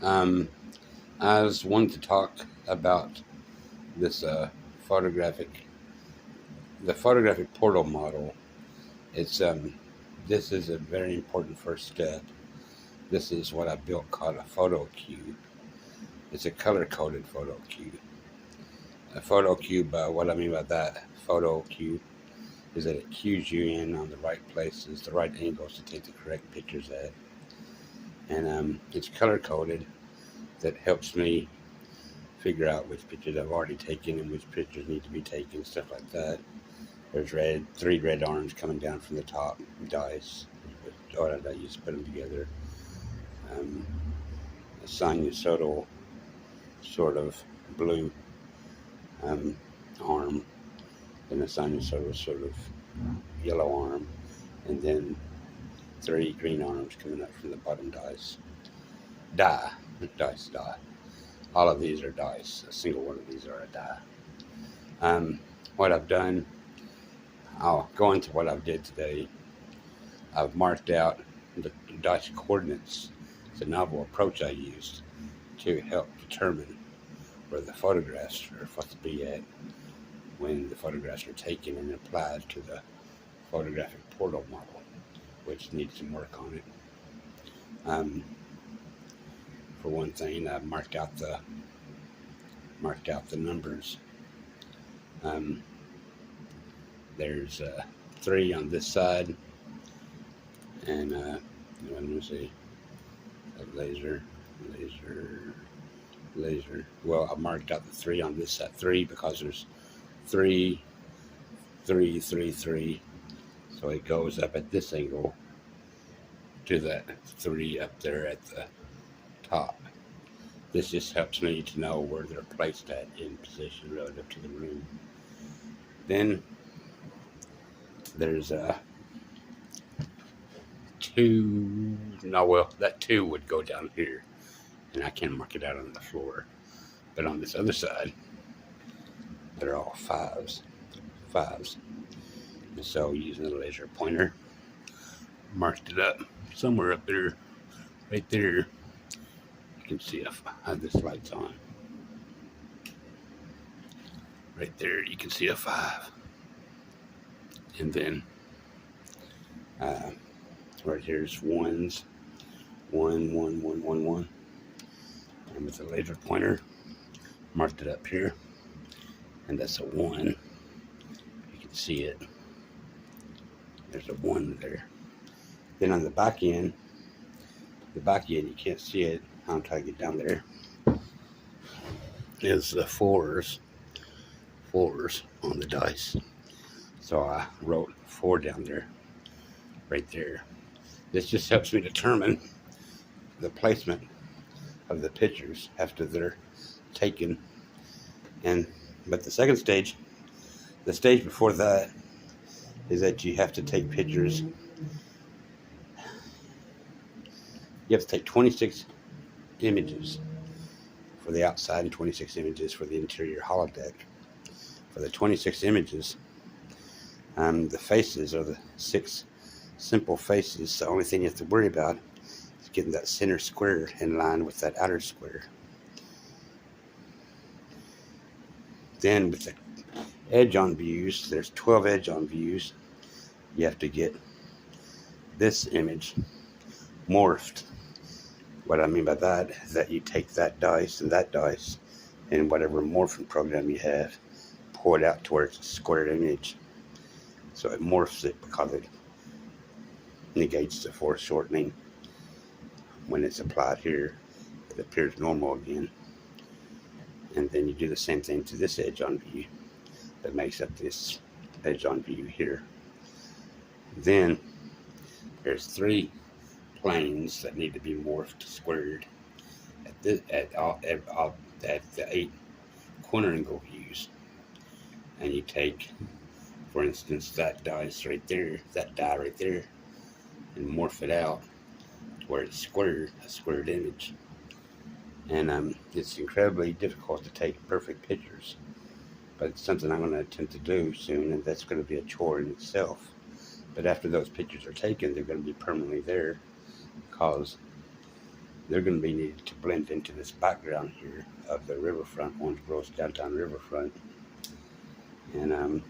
Um, I was wanting to talk about this photographic, the photographic portal model. It's this is a very important first step. This is what I built called a photo cube. It's a color coded photo cube. A photo cube. What I mean by that photo cube is that it cues you in on the right places, the right angles to take the correct pictures at, and it's color coded. That helps me figure out which pictures I've already taken and which pictures need to be taken, stuff like that. There's three red arms coming down from the top, dice. What I used to put them together. A sinusoidal sort of blue arm, then a sinusoidal sort of yellow arm, and then three green arms coming up from the bottom dice. Die. All of these are dice. A single one of these are a die. What I've done, I'll go into what I did today. I've marked out the dice coordinates. It's a novel approach I used to help determine where the photographs are supposed to be at when the photographs are taken and applied to the photographic portal model, which needs some work on it. For one thing, I marked out the numbers. There's 3 on this side, and let me see, laser. Well, I marked out the 3 on this side, 3 because there's 3, 3, 3, 3. So it goes up at this angle to that 3 up there at the top. This just helps me to know where they're placed at in position relative to the room. Then there's a 2. No, well, that 2 would go down here, and I can't mark it out on the floor. But on this other side, they're all 5s. And so using a laser pointer, marked it up somewhere up there, right there. You can see if this light's on. Right there, you can see a 5. And then right here's 1s. 1, 1, 1, 1, 1. And with a laser pointer, marked it up here. And that's a 1. You can see it. There's a 1 there. Then on the back end, you can't see it. I'm trying to get down there. Is the 4s on the dice. So I wrote 4 down there, right there. This just helps me determine the placement of the pictures after they're taken. But the second stage, the stage before that, is that you have to take pictures. You have to take 26 images for the outside and 26 images for the interior holodeck. For the 26 images, the faces are the 6 simple faces. The only thing you have to worry about is getting that center square in line with that outer square. Then with the edge-on views, there's 12 edge-on views. You have to get this image morphed. What I mean by that is that you take that dice and whatever morphing program you have, pour it out to where it's a square image. So it morphs it because it negates the foreshortening. When it's applied here, it appears normal again. And then you do the same thing to this edge on view that makes up this edge on view here. Then there's 3 planes that need to be morphed squared at the 8 corner angle views. And you take, for instance, that die right there, and morph it out to where it's squared, a squared image. And it's incredibly difficult to take perfect pictures, but it's something I'm going to attempt to do soon, and that's going to be a chore in itself. But after those pictures are taken, they're going to be permanently there, because they're going to be needed to blend into this background here of the riverfront, Orange Grove's downtown riverfront, and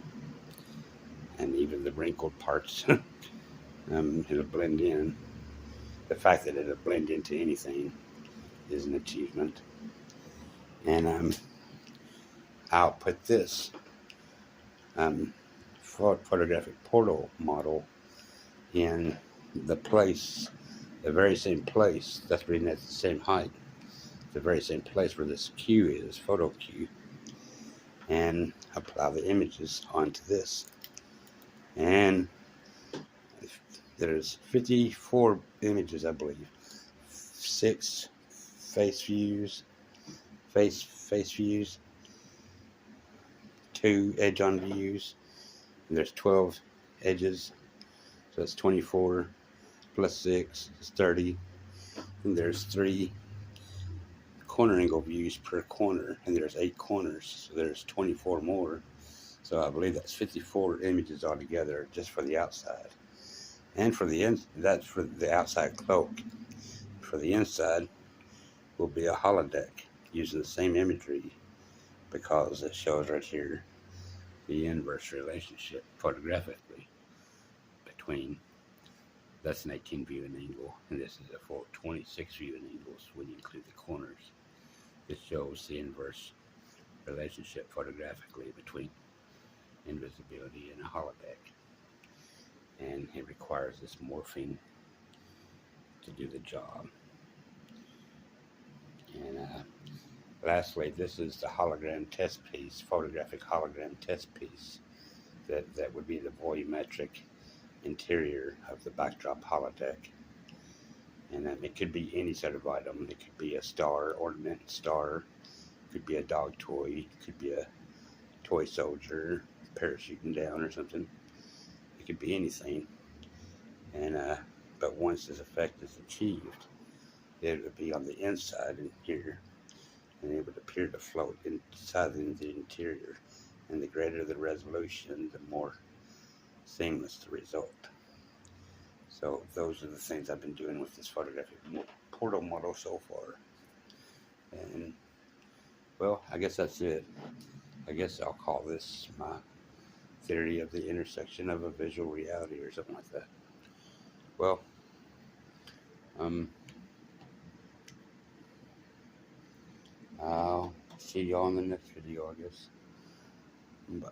even the wrinkled parts. It'll blend in. The fact that it'll blend into anything is an achievement. And I'll put this photographic portal model in the very same place that's reading at the same height, the very same place where this queue is, photo queue, and apply the images onto this. And there's 54 images, I believe. 6 face views, 2 edge-on views, and there's 12 edges, so it's 24 plus 6 is 30, and there's 3 corner angle views per corner, and there's 8 corners, so there's 24 more. So I believe that's 54 images altogether just for the outside. And for the that's for the outside cloak. For the inside will be a holodeck using the same imagery, because it shows right here the inverse relationship photographically between, that's an 18 viewing angle, and this is a 26 viewing angles when you include the corners. It shows the inverse relationship photographically between invisibility and a holodeck, and it requires this morphing to do the job. And lastly, this is the hologram test piece, photographic hologram test piece, that would be the volumetric interior of the backdrop holodeck. And it could be any sort of item. It could be a star, ornament star, it could be a dog toy, it could be a toy soldier parachuting down or something. It could be anything. And but once this effect is achieved, it would be on the inside in here, and it would appear to float inside the interior. And the greater the resolution, the more seamless the result. So those are the things I've been doing with this photographic portal model so far. And well, I guess that's it. I guess I'll call this my theory of the intersection of a visual reality or something like that. Well, I'll see y'all in the next video, I guess. Bye.